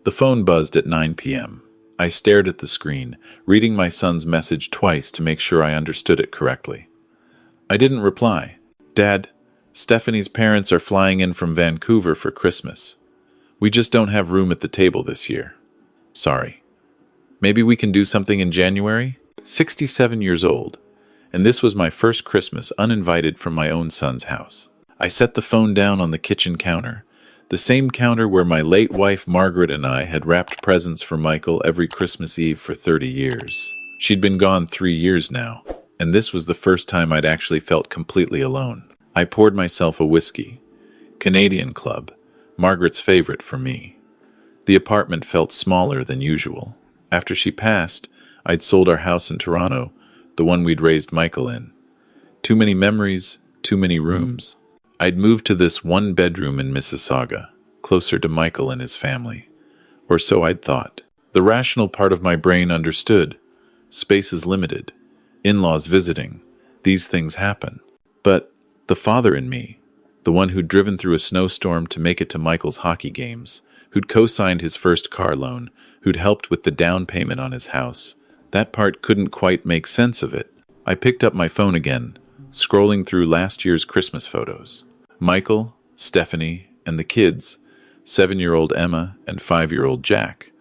The phone buzzed at 9 p.m. I stared at the screen, reading my son's message twice to make sure I understood it correctly. I didn't reply. Dad, Stephanie's parents are flying in from Vancouver for Christmas. We just don't have room at the table this year. Sorry. Maybe we can do something in January? 67 years old, and this was my first Christmas uninvited from my own son's house. I set the phone down on the kitchen counter, the same counter where my late wife Margaret and I had wrapped presents for Michael every Christmas Eve for 30 years. She'd been gone 3 years now, and this was the first time I'd actually felt completely alone. I poured myself a whiskey. Canadian Club, Margaret's favorite for me. The apartment felt smaller than usual. After she passed, I'd sold our house in Toronto, the one we'd raised Michael in. Too many memories, too many rooms. I'd moved to this one bedroom in Mississauga, closer to Michael and his family. Or so I'd thought. The rational part of my brain understood. Space is limited. In-laws visiting. These things happen. But the father in me, the one who'd driven through a snowstorm to make it to Michael's hockey games, who'd co-signed his first car loan, who'd helped with the down payment on his house, that part couldn't quite make sense of it. I picked up my phone again, scrolling through last year's Christmas photos. Michael, Stephanie, and the kids, 7-year-old Emma and 5-year-old Jack,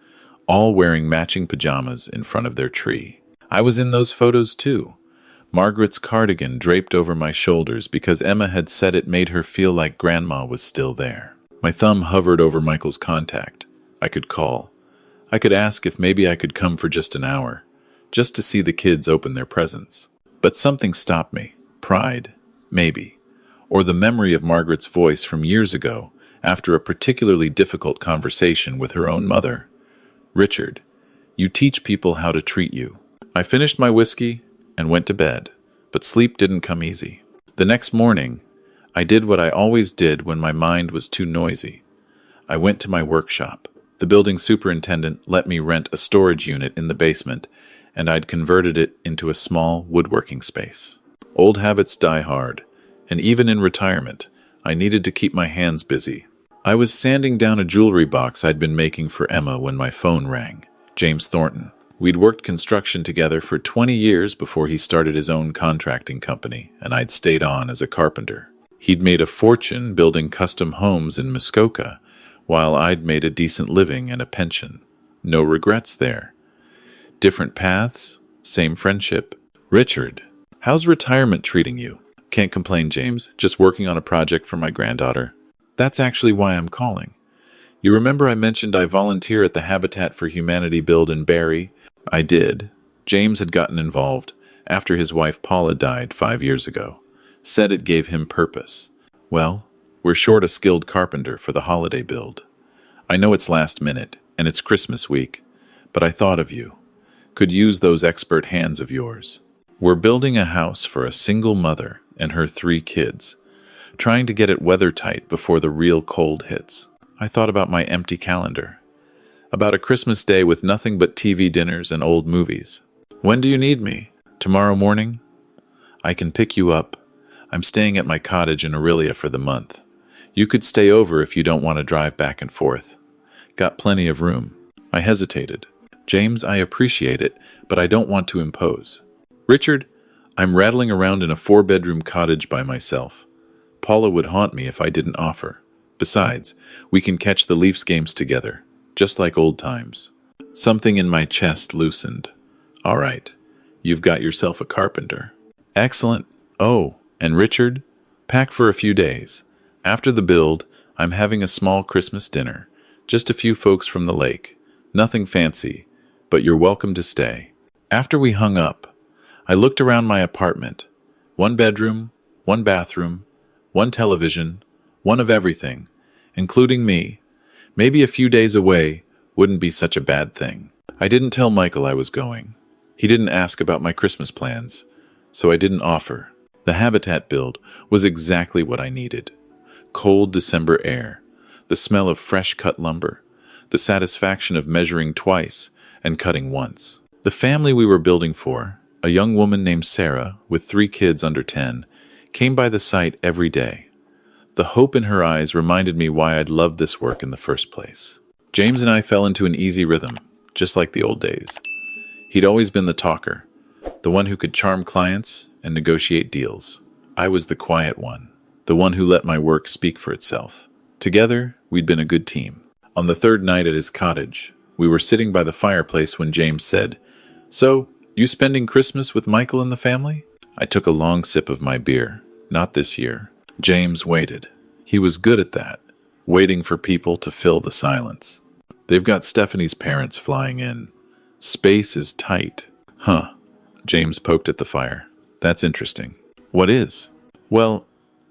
all wearing matching pajamas in front of their tree. I was in those photos too. Margaret's cardigan draped over my shoulders because Emma had said it made her feel like Grandma was still there. My thumb hovered over Michael's contact. I could call. I could ask if maybe I could come for just an hour, just to see the kids open their presents. But something stopped me. Pride, maybe. Or the memory of Margaret's voice from years ago, after a particularly difficult conversation with her own mother. Richard, you teach people how to treat you. I finished my whiskey and went to bed, but sleep didn't come easy. The next morning, I did what I always did when my mind was too noisy. I went to my workshop. The building superintendent let me rent a storage unit in the basement, and I'd converted it into a small woodworking space. Old habits die hard, and even in retirement, I needed to keep my hands busy. I was sanding down a jewelry box I'd been making for Emma when my phone rang. James Thornton. We'd worked construction together for 20 years before he started his own contracting company, and I'd stayed on as a carpenter. He'd made a fortune building custom homes in Muskoka, while I'd made a decent living and a pension. No regrets there. Different paths, same friendship. Richard, how's retirement treating you? Can't complain, James. Just working on a project for my granddaughter. That's actually why I'm calling. You remember I mentioned I volunteer at the Habitat for Humanity build in Barrie? I did. James had gotten involved after his wife Paula died 5 years ago. Said it gave him purpose. Well, we're short a skilled carpenter for the holiday build. I know it's last minute, and it's Christmas week, but I thought of you. Could use those expert hands of yours. We're building a house for a single mother and her 3 kids, trying to get it weather-tight before the real cold hits. I thought about my empty calendar, about a Christmas day with nothing but TV dinners and old movies. When do you need me? Tomorrow morning? I can pick you up. I'm staying at my cottage in Aurelia for the month. You could stay over if you don't want to drive back and forth. Got plenty of room. I hesitated. James, I appreciate it, but I don't want to impose. Richard, I'm rattling around in a 4-bedroom cottage by myself. Paula would haunt me if I didn't offer. Besides, we can catch the Leafs games together, just like old times. Something in my chest loosened. All right, you've got yourself a carpenter. Excellent. Oh, and Richard, pack for a few days. After the build, I'm having a small Christmas dinner. Just a few folks from the lake. Nothing fancy, but you're welcome to stay. After we hung up, I looked around my apartment. 1 bedroom, 1 bathroom, 1 television, 1 of everything, including me. Maybe a few days away wouldn't be such a bad thing. I didn't tell Michael I was going. He didn't ask about my Christmas plans, so I didn't offer. The Habitat build was exactly what I needed. Cold December air, the smell of fresh-cut lumber, the satisfaction of measuring twice and cutting once. The family we were building for, a young woman named Sarah with 3 kids under 10, came by the site every day. The hope in her eyes reminded me why I'd loved this work in the first place. James and I fell into an easy rhythm, just like the old days. He'd always been the talker, the one who could charm clients and negotiate deals. I was the quiet one, the one who let my work speak for itself. Together, we'd been a good team. On the third night at his cottage, we were sitting by the fireplace when James said, "So, you spending Christmas with Michael and the family?" I took a long sip of my beer. Not this year. James waited. He was good at that, waiting for people to fill the silence. They've got Stephanie's parents flying in. Space is tight. Huh. James poked at the fire. That's interesting. What is? Well,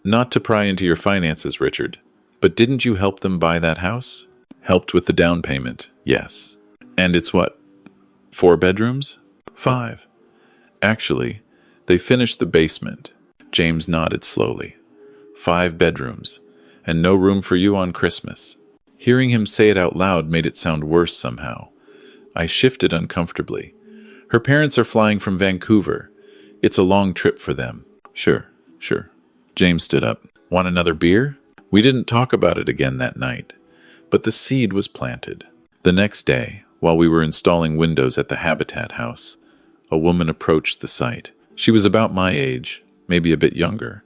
not to pry into your finances, Richard, but didn't you help them buy that house? Helped with the down payment, yes. And it's what? 4 bedrooms? 5. Actually, they finished the basement. James nodded slowly. 5 bedrooms, and no room for you on Christmas. Hearing him say it out loud made it sound worse somehow. I shifted uncomfortably. Her parents are flying from Vancouver. It's a long trip for them. Sure. James stood up. Want another beer? We didn't talk about it again that night, but the seed was planted. The next day, while we were installing windows at the Habitat house, a woman approached the site. She was about my age, maybe a bit younger,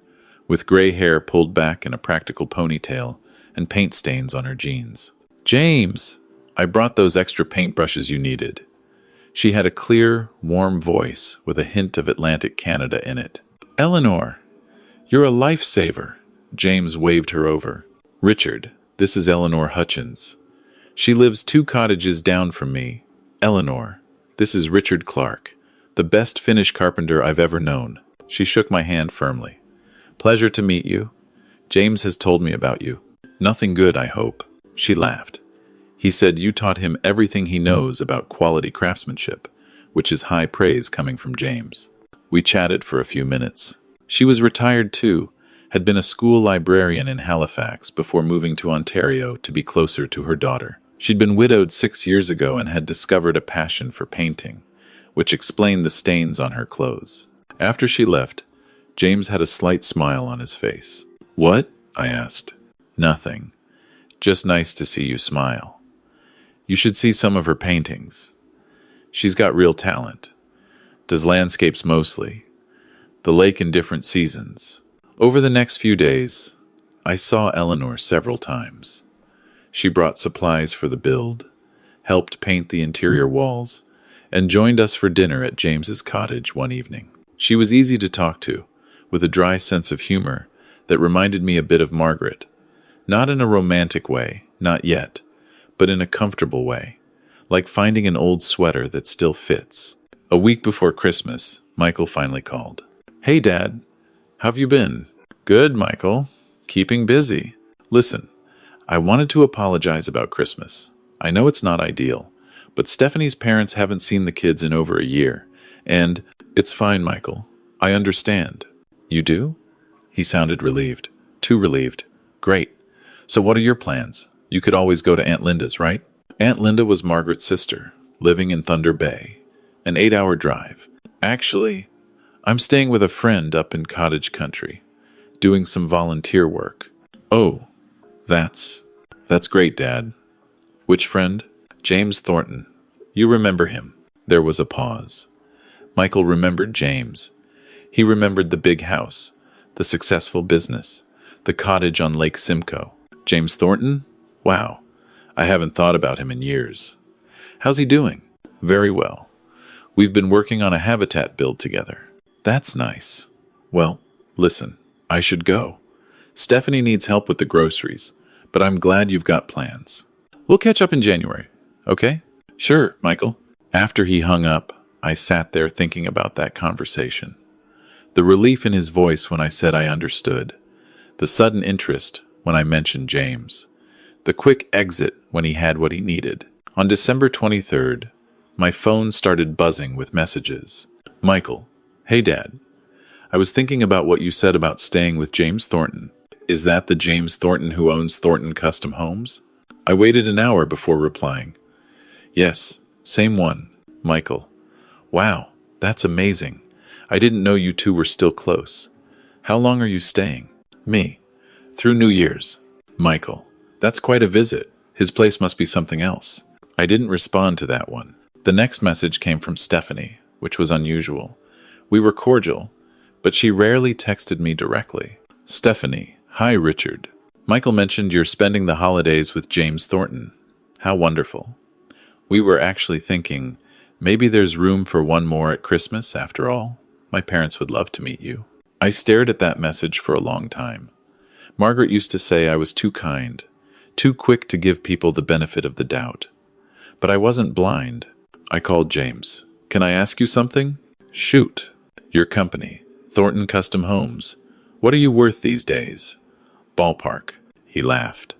with gray hair pulled back in a practical ponytail and paint stains on her jeans. "James, I brought those extra paintbrushes you needed." She had a clear, warm voice with a hint of Atlantic Canada in it. "Eleanor, you're a lifesaver." James waved her over. "Richard, this is Eleanor Hutchins. She lives 2 cottages down from me. Eleanor, this is Richard Clark, the best Finnish carpenter I've ever known." She shook my hand firmly. "Pleasure to meet you. James has told me about you. Nothing good, I hope." She laughed. "He said you taught him everything he knows about quality craftsmanship, which is high praise coming from James." We chatted for a few minutes. She was retired too, had been a school librarian in Halifax before moving to Ontario to be closer to her daughter. She'd been widowed 6 years ago and had discovered a passion for painting, which explained the stains on her clothes. After she left, James had a slight smile on his face. "What?" I asked. "Nothing. Just nice to see you smile. You should see some of her paintings. She's got real talent. Does landscapes mostly. The lake in different seasons." Over the next few days, I saw Eleanor several times. She brought supplies for the build, helped paint the interior walls, and joined us for dinner at James's cottage one evening. She was easy to talk to, with a dry sense of humor that reminded me a bit of Margaret. Not in a romantic way, not yet, but in a comfortable way, like finding an old sweater that still fits. A week before Christmas, Michael finally called. "Hey, Dad. How've you been?" "Good, Michael. Keeping busy. Listen, I wanted to apologize about Christmas. I know it's not ideal, but Stephanie's parents haven't seen the kids in over a year, and it's fine, Michael. I understand." "You do?" He sounded relieved. Too relieved. "Great. So what are your plans? You could always go to Aunt Linda's, right?" Aunt Linda was Margaret's sister, living in Thunder Bay, an 8-hour drive. "Actually, I'm staying with a friend up in Cottage country, doing some volunteer work." "Oh, that's great, Dad." "Which friend?" "James Thornton. You remember him." There was a pause. Michael remembered James. He remembered the big house, the successful business, the cottage on Lake Simcoe. "James Thornton? Wow. I haven't thought about him in years." "How's he doing?" "Very well. We've been working on a habitat build together." "That's nice. Well, listen, I should go. Stephanie needs help with the groceries, but I'm glad you've got plans. We'll catch up in January, okay?" "Sure, Michael." After he hung up, I sat there thinking about that conversation. The relief in his voice when I said I understood. The sudden interest when I mentioned James. The quick exit when he had what he needed. On December 23rd, my phone started buzzing with messages. "Michael, hey Dad. I was thinking about what you said about staying with James Thornton. Is that the James Thornton who owns Thornton Custom Homes?" I waited an hour before replying. "Yes, same one, Michael." "Wow, that's amazing. I didn't know you two were still close. How long are you staying?" "Me. Through New Year's." "Michael, that's quite a visit." His place must be something else. I didn't respond to that one. The next message came from Stephanie, which was unusual. We were cordial, but she rarely texted me directly. Stephanie, hi Richard. Michael mentioned you're spending the holidays with James Thornton. How wonderful. We were actually thinking, maybe there's room for one more at Christmas after all. My parents would love to meet you. I stared at that message for a long time. Margaret used to say I was too kind, too quick to give people the benefit of the doubt. But I wasn't blind. I called James. Can I ask you something? Shoot. Your company, Thornton Custom Homes. What are you worth these days? Ballpark. He laughed.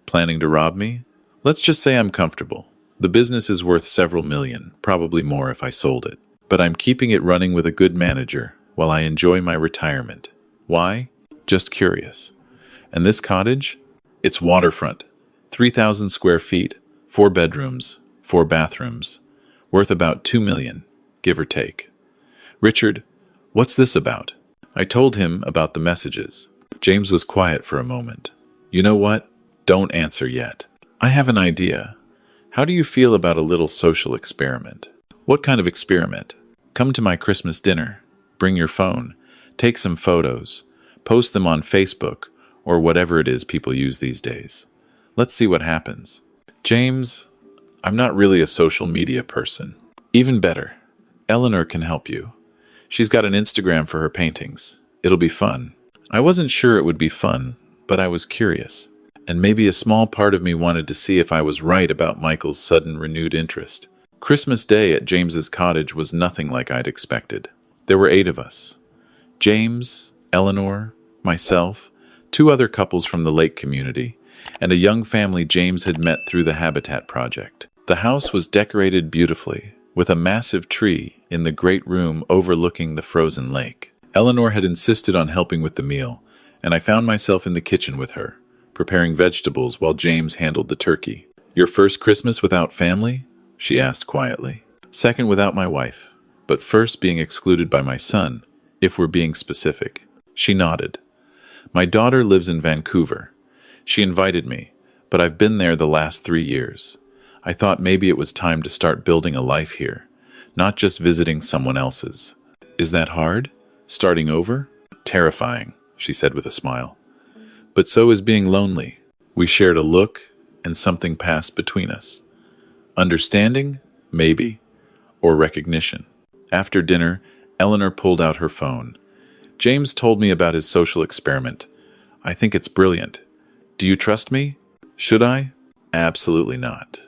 Planning to rob me? Let's just say I'm comfortable. The business is worth several million, probably more if I sold it. But I'm keeping it running with a good manager while I enjoy my retirement. Why? Just curious. And this cottage? It's waterfront. 3,000 square feet, 4 bedrooms, 4 bathrooms. Worth about $2 million, give or take. Richard, what's this about? I told him about the messages. James was quiet for a moment. You know what? Don't answer yet. I have an idea. How do you feel about a little social experiment? What kind of experiment? Come to my Christmas dinner. Bring your phone. Take some photos. Post them on Facebook or whatever it is people use these days. Let's see what happens. James, I'm not really a social media person. Even better, Eleanor can help you. She's got an Instagram for her paintings. It'll be fun. I wasn't sure it would be fun, but I was curious. And maybe a small part of me wanted to see if I was right about Michael's sudden renewed interest. Christmas Day at James's cottage was nothing like I'd expected. There were 8 of us. James, Eleanor, myself, 2 other couples from the lake community, and a young family James had met through the Habitat Project. The house was decorated beautifully, with a massive tree in the great room overlooking the frozen lake. Eleanor had insisted on helping with the meal, and I found myself in the kitchen with her, preparing vegetables while James handled the turkey. Your first Christmas without family? She asked quietly. Second without my wife, but first being excluded by my son, if we're being specific. She nodded. My daughter lives in Vancouver. She invited me, but I've been there the last 3 years. I thought maybe it was time to start building a life here, not just visiting someone else's. Is that hard? Starting over? Terrifying, she said with a smile. But so is being lonely. We shared a look, and something passed between us. Understanding? Maybe. Or recognition. After dinner, Eleanor pulled out her phone. James told me about his social experiment. I think it's brilliant. Do you trust me? Should I? Absolutely not.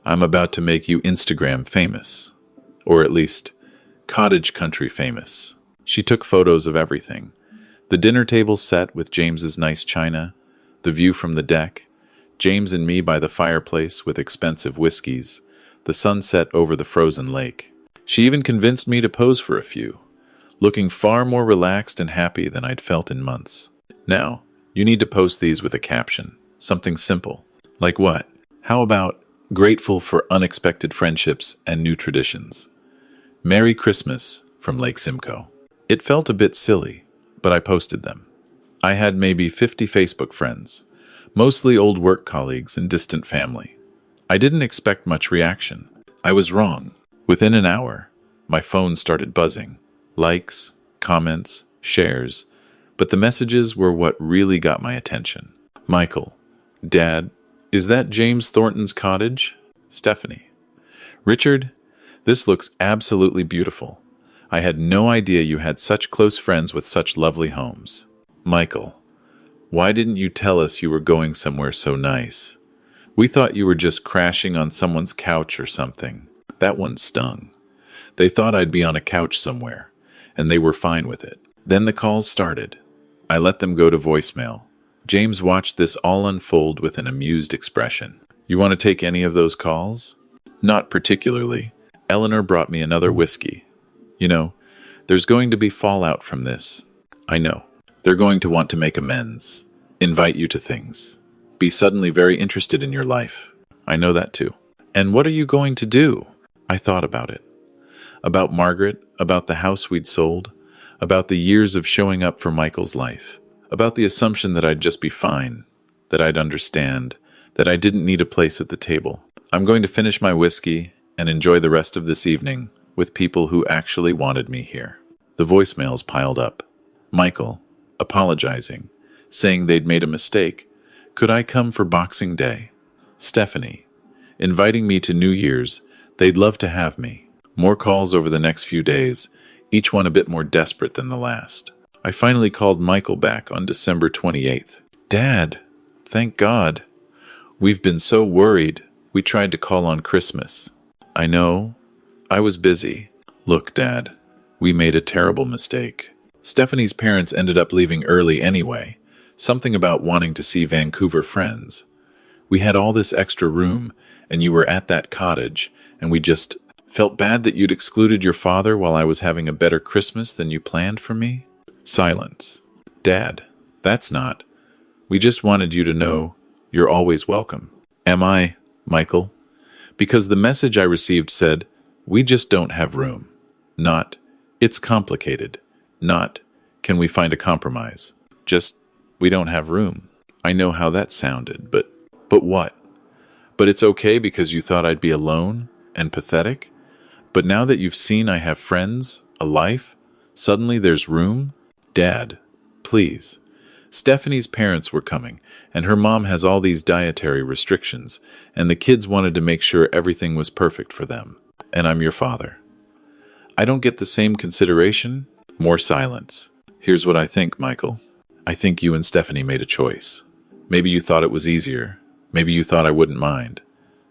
I'm about to make you Instagram famous. Or at least, cottage country famous. She took photos of everything. The dinner table set with James's nice china, the view from the deck, James and me by the fireplace with expensive whiskeys, the sunset over the frozen lake. She even convinced me to pose for a few, looking far more relaxed and happy than I'd felt in months. Now, you need to post these with a caption, something simple. Like what? How about, grateful for unexpected friendships and new traditions? Merry Christmas from Lake Simcoe. It felt a bit silly, but I posted them. I had maybe 50 Facebook friends, mostly old work colleagues and distant family. I didn't expect much reaction. I was wrong. Within an hour, my phone started buzzing. Likes, comments, shares, but the messages were what really got my attention. Michael, Dad, is that James Thornton's cottage? Stephanie. Richard, this looks absolutely beautiful. I had no idea you had such close friends with such lovely homes. Michael, why didn't you tell us you were going somewhere so nice? We thought you were just crashing on someone's couch or something. That one stung. They thought I'd be on a couch somewhere, and they were fine with it. Then the calls started. I let them go to voicemail. James watched this all unfold with an amused expression. You want to take any of those calls? Not particularly. Eleanor brought me another whiskey. You know, there's going to be fallout from this. I know. They're going to want to make amends, invite you to things, be suddenly very interested in your life. I know that too. And what are you going to do? I thought about it. About Margaret, about the house we'd sold, about the years of showing up for Michael's life, about the assumption that I'd just be fine, that I'd understand, that I didn't need a place at the table. I'm going to finish my whiskey and enjoy the rest of this evening with people who actually wanted me here. The voicemails piled up. Michael, apologizing, saying they'd made a mistake. Could I come for Boxing Day? Stephanie, inviting me to New Year's. They'd love to have me. More calls over the next few days, each one a bit more desperate than the last. I finally called Michael back on December 28th. Dad, thank God. We've been so worried. We tried to call on Christmas. I know. I was busy. Look, Dad, we made a terrible mistake. Stephanie's parents ended up leaving early anyway. Something about wanting to see Vancouver friends. We had all this extra room, and you were at that cottage, and we just felt bad that you'd excluded your father while I was having a better Christmas than you planned for me. Silence. Dad, that's not. We just wanted you to know you're always welcome. Am I, Michael? Because the message I received said, we just don't have room. Not, it's complicated. Not, can we find a compromise? Just, we don't have room. I know how that sounded, but what? But it's okay because you thought I'd be alone and pathetic? But now that you've seen I have friends, a life, suddenly there's room? Dad, please. Stephanie's parents were coming, and her mom has all these dietary restrictions, and the kids wanted to make sure everything was perfect for them. And I'm your father. I don't get the same consideration? More silence. Here's what I think, Michael. I think you and Stephanie made a choice. Maybe you thought it was easier. Maybe you thought I wouldn't mind.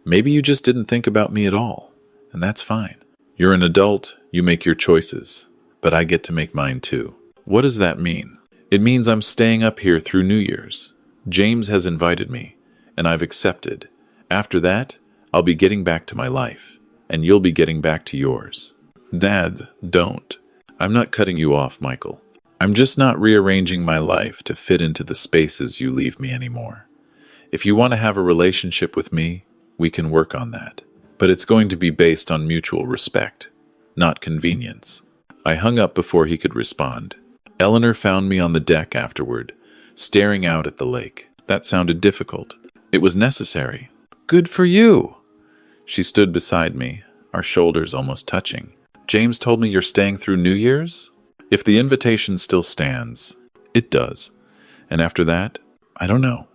Maybe you just didn't think about me at all, and that's fine. You're an adult, you make your choices, but I get to make mine too. What does that mean? It means I'm staying up here through New Year's. James has invited me, and I've accepted. After that, I'll be getting back to my life, and you'll be getting back to yours. Dad, don't. I'm not cutting you off, Michael. I'm just not rearranging my life to fit into the spaces you leave me anymore. If you want to have a relationship with me, we can work on that. But it's going to be based on mutual respect, not convenience. I hung up before he could respond. Eleanor found me on the deck afterward, staring out at the lake. That sounded difficult. It was necessary. Good for you! She stood beside me, our shoulders almost touching. James told me you're staying through New Year's? If the invitation still stands, it does. And after that, I don't know.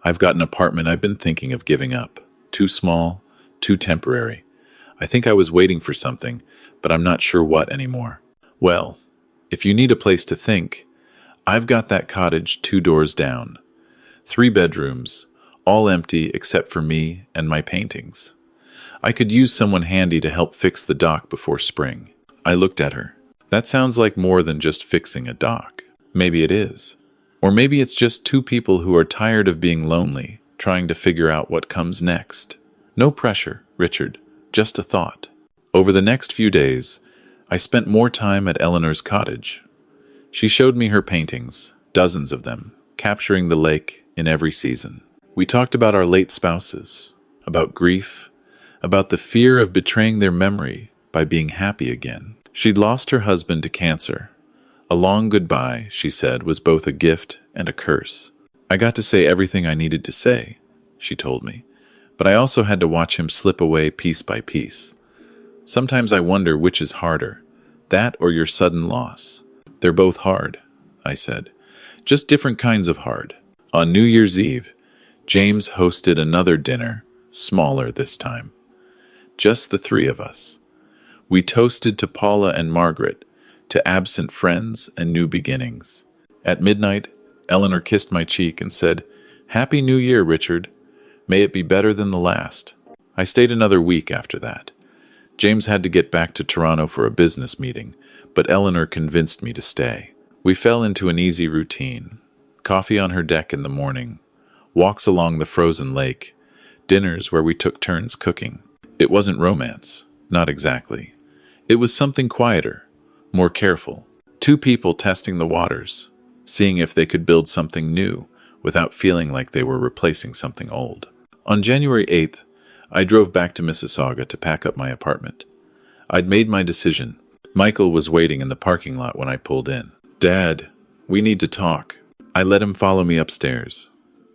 I've got an apartment I've been thinking of giving up. Too small, too temporary. I think I was waiting for something, but I'm not sure what anymore. Well, if you need a place to think, I've got that cottage 2 doors down. 3 bedrooms, all empty except for me and my paintings. I could use someone handy to help fix the dock before spring. I looked at her. That sounds like more than just fixing a dock. Maybe it is. Or maybe it's just 2 people who are tired of being lonely, trying to figure out what comes next. No pressure, Richard. Just a thought. Over the next few days, I spent more time at Eleanor's cottage. She showed me her paintings, dozens of them, capturing the lake in every season. We talked about our late spouses, about grief, about the fear of betraying their memory by being happy again. She'd lost her husband to cancer. A long goodbye, she said, was both a gift and a curse. I got to say everything I needed to say, she told me, but I also had to watch him slip away piece by piece. Sometimes I wonder which is harder, that or your sudden loss. They're both hard, I said, just different kinds of hard. On New Year's Eve, James hosted another dinner, smaller this time. Just the 3 of us. We toasted to Paula and Margaret, to absent friends and new beginnings. At midnight, Eleanor kissed my cheek and said, "Happy New Year, Richard. May it be better than the last." I stayed another week after that. James had to get back to Toronto for a business meeting, but Eleanor convinced me to stay. We fell into an easy routine. Coffee on her deck in the morning, walks along the frozen lake, dinners where we took turns cooking. It wasn't romance, not exactly. It was something quieter, more careful. 2 people testing the waters, seeing if they could build something new without feeling like they were replacing something old. On January 8th, I drove back to Mississauga to pack up my apartment. I'd made my decision. Michael was waiting in the parking lot when I pulled in. "Dad, we need to talk." I let him follow me upstairs.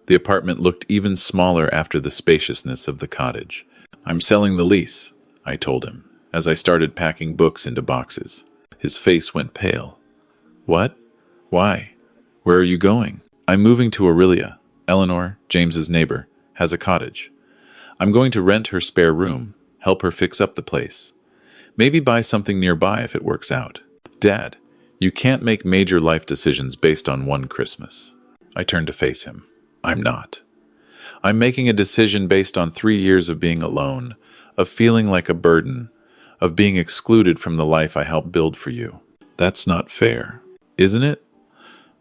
The apartment looked even smaller after the spaciousness of the cottage. "I'm selling the lease," I told him, as I started packing books into boxes. His face went pale. "What? Why? Where are you going?" "I'm moving to Aurelia. Eleanor, James's neighbor, has a cottage. I'm going to rent her spare room, help her fix up the place. Maybe buy something nearby if it works out." "Dad, you can't make major life decisions based on one Christmas." I turned to face him. "I'm not. I'm making a decision based on 3 years of being alone, of feeling like a burden, of being excluded from the life I helped build for you. That's not fair, isn't it?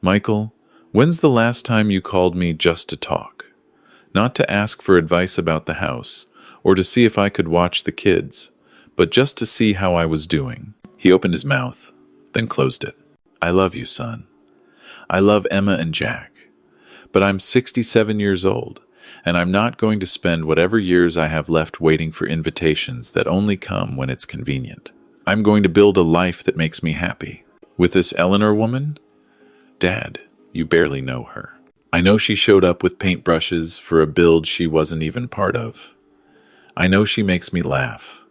Michael, when's the last time you called me just to talk? Not to ask for advice about the house, or to see if I could watch the kids, but just to see how I was doing." He opened his mouth, then closed it. "I love you, son. I love Emma and Jack. But I'm 67 years old, and I'm not going to spend whatever years I have left waiting for invitations that only come when it's convenient. I'm going to build a life that makes me happy. With this Eleanor woman? Dad, you barely know her. I know she showed up with paintbrushes for a build she wasn't even part of. I know she makes me laugh.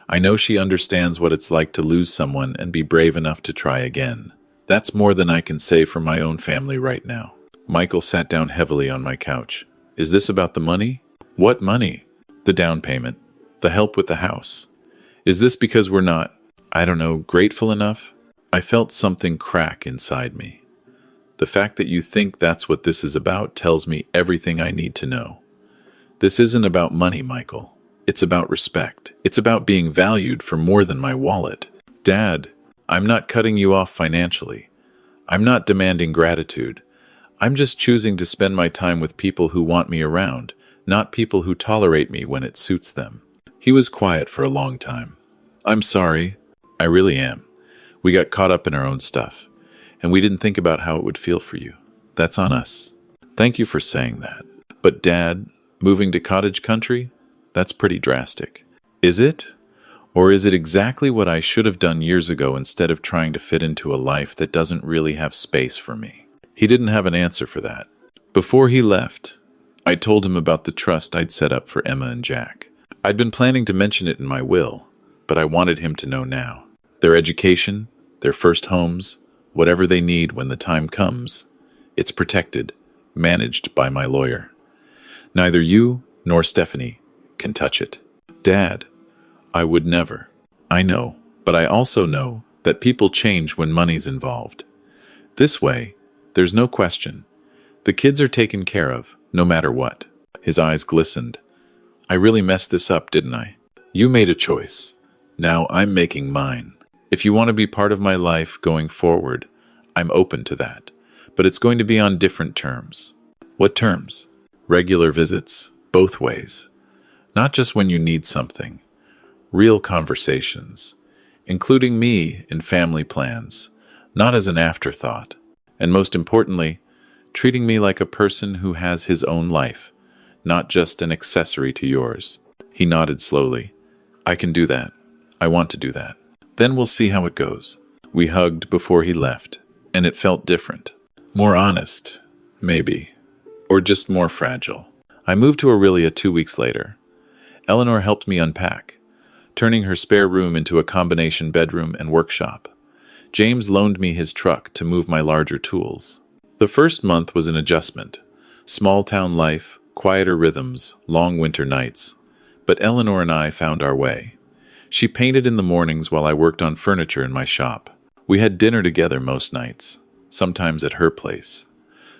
I know she understands what it's like to lose someone and be brave enough to try again. That's more than I can say for my own family right now." Michael sat down heavily on my couch. "Is this about the money?" "What money?" "The down payment. The help with the house. Is this because we're not, I don't know, grateful enough?" I felt something crack inside me. The fact that you think that's what this is about tells me everything I need to know. This isn't about money, Michael. It's about respect. It's about being valued for more than my wallet. Dad, I'm not cutting you off financially. I'm not demanding gratitude. I'm just choosing to spend my time with people who want me around, not people who tolerate me when it suits them. He was quiet for a long time. "I'm sorry. I really am. We got caught up in our own stuff, and we didn't think about how it would feel for you. That's on us. Thank you for saying that. But Dad, moving to cottage country? That's pretty drastic. Is it? Or is it exactly what I should have done years ago instead of trying to fit into a life that doesn't really have space for me?" He didn't have an answer for that. Before he left, I told him about the trust I'd set up for Emma and Jack. I'd been planning to mention it in my will, but I wanted him to know now. Their education, their first homes, whatever they need when the time comes, it's protected, managed by my lawyer. Neither you nor Stephanie can touch it. Dad, I would never. I know, but I also know that people change when money's involved. This way, there's no question. The kids are taken care of, no matter what. His eyes glistened. I really messed this up, didn't I? You made a choice. Now I'm making mine. If you want to be part of my life going forward, I'm open to that. But it's going to be on different terms. What terms? Regular visits, both ways. Not just when you need something. Real conversations, including me in family plans, not as an afterthought. And most importantly, treating me like a person who has his own life, not just an accessory to yours. He nodded slowly. I can do that. I want to do that. Then we'll see how it goes. We hugged before he left, and it felt different. More honest, maybe. Or just more fragile. I moved to Aurelia 2 weeks later. Eleanor helped me unpack, turning her spare room into a combination bedroom and workshop. James loaned me his truck to move my larger tools. The first month was an adjustment. Small town life, quieter rhythms, long winter nights. But Eleanor and I found our way. She painted in the mornings while I worked on furniture in my shop. We had dinner together most nights, sometimes at her place,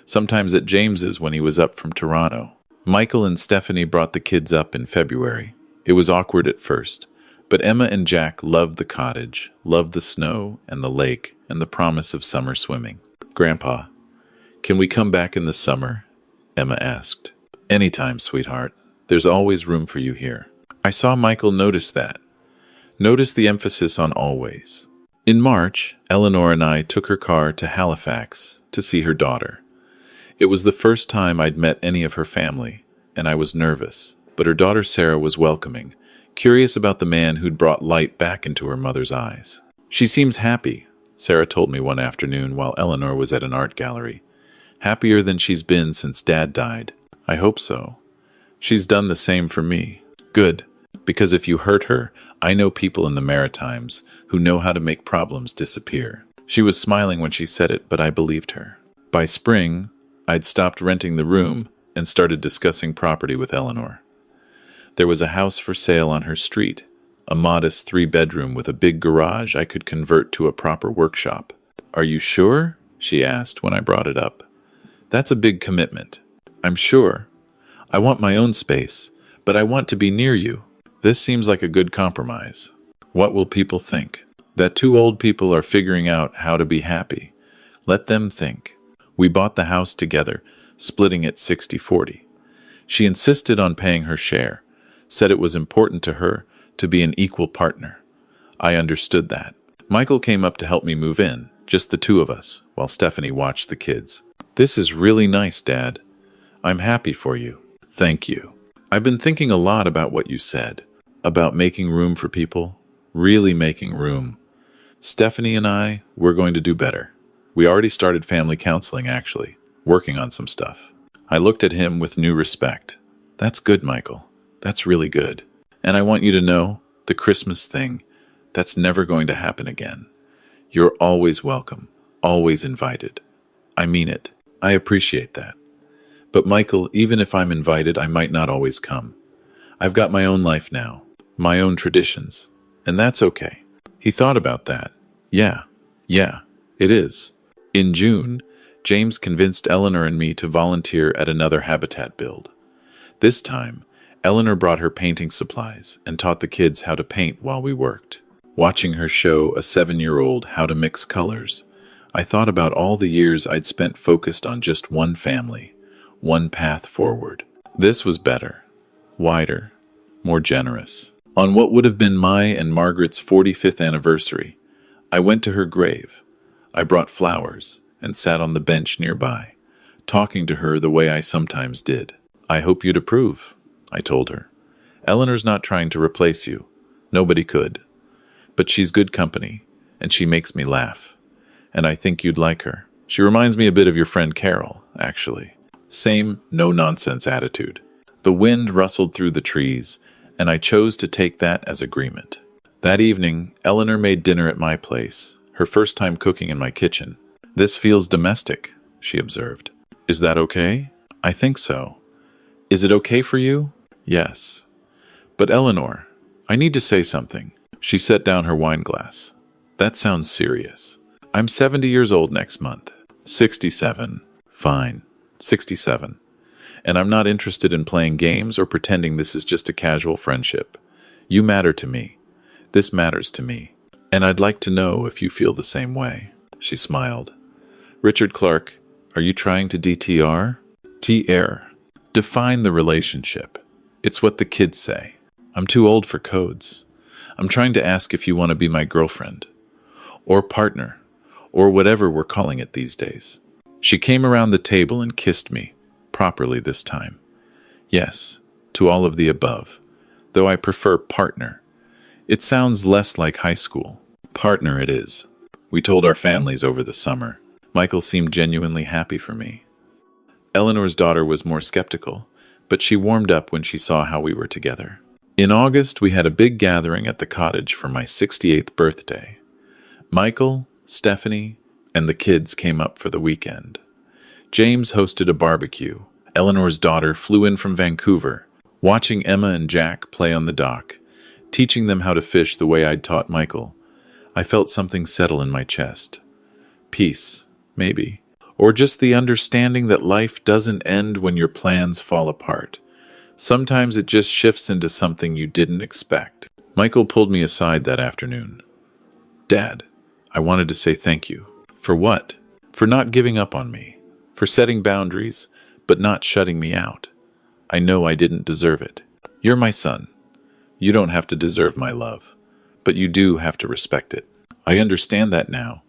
sometimes at James's when he was up from Toronto. Michael and Stephanie brought the kids up in February. It was awkward at first, but Emma and Jack loved the cottage, loved the snow and the lake and the promise of summer swimming. Grandpa, can we come back in the summer? Emma asked. Anytime, sweetheart. There's always room for you here. I saw Michael notice that. Notice the emphasis on always. In March, Eleanor and I took her car to Halifax to see her daughter. It was the first time I'd met any of her family, and I was nervous, but her daughter Sarah was welcoming, curious about the man who'd brought light back into her mother's eyes. She seems happy, Sarah told me one afternoon while Eleanor was at an art gallery. Happier than she's been since Dad died. I hope so. She's done the same for me. Good, because if you hurt her, I know people in the Maritimes who know how to make problems disappear. She was smiling when she said it, but I believed her. By spring, I'd stopped renting the room and started discussing property with Eleanor. There was a house for sale on her street, a modest 3-bedroom with a big garage I could convert to a proper workshop. Are you sure? She asked when I brought it up. That's a big commitment. I'm sure. I want my own space, but I want to be near you. This seems like a good compromise. What will people think? That 2 old people are figuring out how to be happy. Let them think. We bought the house together, splitting it 60-40. She insisted on paying her share, said it was important to her to be an equal partner. I understood that. Michael came up to help me move in, just the 2 of us, while Stephanie watched the kids. This is really nice, Dad. I'm happy for you. Thank you. I've been thinking a lot about what you said, about making room for people, really making room. Stephanie and we're going to do better. We already started family counseling, actually, working on some stuff. I looked at him with new respect. That's good, Michael. That's really good. And I want you to know, the Christmas thing, that's never going to happen again. You're always welcome, always invited. I mean it. I appreciate that. But Michael, even if I'm invited, I might not always come. I've got my own life now, my own traditions, and that's okay. He thought about that. Yeah, it is. In June, James convinced Eleanor and me to volunteer at another habitat build. This time, Eleanor brought her painting supplies and taught the kids how to paint while we worked. Watching her show a 7-year-old how to mix colors, I thought about all the years I'd spent focused on just one family, one path forward. This was better, wider, more generous. On what would have been my and Margaret's 45th anniversary, I went to her grave. I brought flowers and sat on the bench nearby, talking to her the way I sometimes did. I hope you'd approve, I told her. Eleanor's not trying to replace you. Nobody could. But she's good company, and she makes me laugh. And I think you'd like her. She reminds me a bit of your friend Carol, actually. Same no-nonsense attitude. The wind rustled through the trees, and I chose to take that as agreement. That evening, Eleanor made dinner at my place, her first time cooking in my kitchen. This feels domestic, she observed. Is that okay? I think so. Is it okay for you? Yes. But Eleanor, I need to say something. She set down her wine glass. That sounds serious. I'm 70 years old next month. 67. Fine. 67. And I'm not interested in playing games or pretending this is just a casual friendship. You matter to me. This matters to me. And I'd like to know if you feel the same way. She smiled. Richard Clark, are you trying to DTR? TR. Define the relationship. It's what the kids say. I'm too old for codes. I'm trying to ask if you want to be my girlfriend. Or partner. Or whatever we're calling it these days. She came around the table and kissed me, properly this time. Yes, to all of the above, though I prefer partner. It sounds less like high school. Partner it is. We told our families over the summer. Michael seemed genuinely happy for me. Eleanor's daughter was more skeptical, but she warmed up when she saw how we were together. In August, we had a big gathering at the cottage for my 68th birthday. Michael, Stephanie, and the kids came up for the weekend. James hosted a barbecue. Eleanor's daughter flew in from Vancouver, watching Emma and Jack play on the dock, teaching them how to fish the way I'd taught Michael. I felt something settle in my chest. Peace, maybe. Or just the understanding that life doesn't end when your plans fall apart. Sometimes it just shifts into something you didn't expect. Michael pulled me aside that afternoon. Dad, I wanted to say thank you. For what? For not giving up on me. For setting boundaries, but not shutting me out. I know I didn't deserve it. You're my son. You don't have to deserve my love, but you do have to respect it. I understand that now.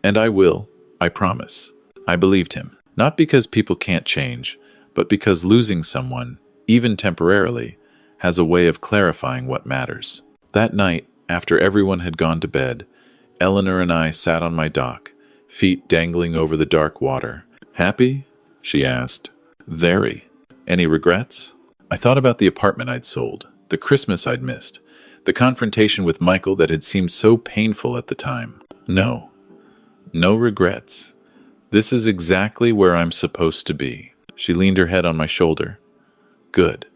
And I will, I promise. I believed him. Not because people can't change, but because losing someone, even temporarily, has a way of clarifying what matters. That night, after everyone had gone to bed, Eleanor and I sat on my dock, feet dangling over the dark water. Happy? She asked. Very. Any regrets? I thought about the apartment I'd sold, the Christmas I'd missed, the confrontation with Michael that had seemed so painful at the time. No. No regrets. This is exactly where I'm supposed to be. She leaned her head on my shoulder. Good.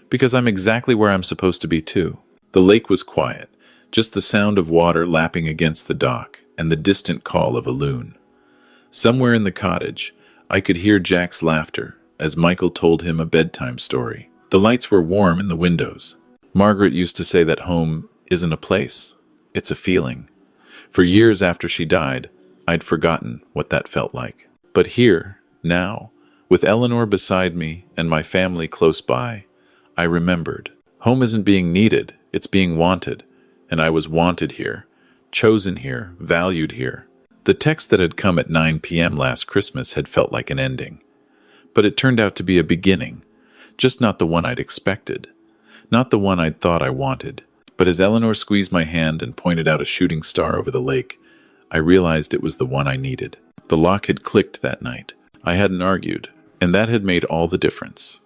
Because I'm exactly where I'm supposed to be too. The lake was quiet, just the sound of water lapping against the dock and the distant call of a loon. Somewhere in the cottage, I could hear Jack's laughter as Michael told him a bedtime story. The lights were warm in the windows. Margaret used to say that home isn't a place, it's a feeling. For years after she died, I'd forgotten what that felt like. But here, now, with Eleanor beside me and my family close by, I remembered. Home isn't being needed, it's being wanted. And I was wanted here, chosen here, valued here. The text that had come at 9 p.m. last Christmas had felt like an ending. But it turned out to be a beginning, just not the one I'd expected. Not the one I'd thought I wanted. But as Eleanor squeezed my hand and pointed out a shooting star over the lake, I realized it was the one I needed. The lock had clicked that night. I hadn't argued, and that had made all the difference.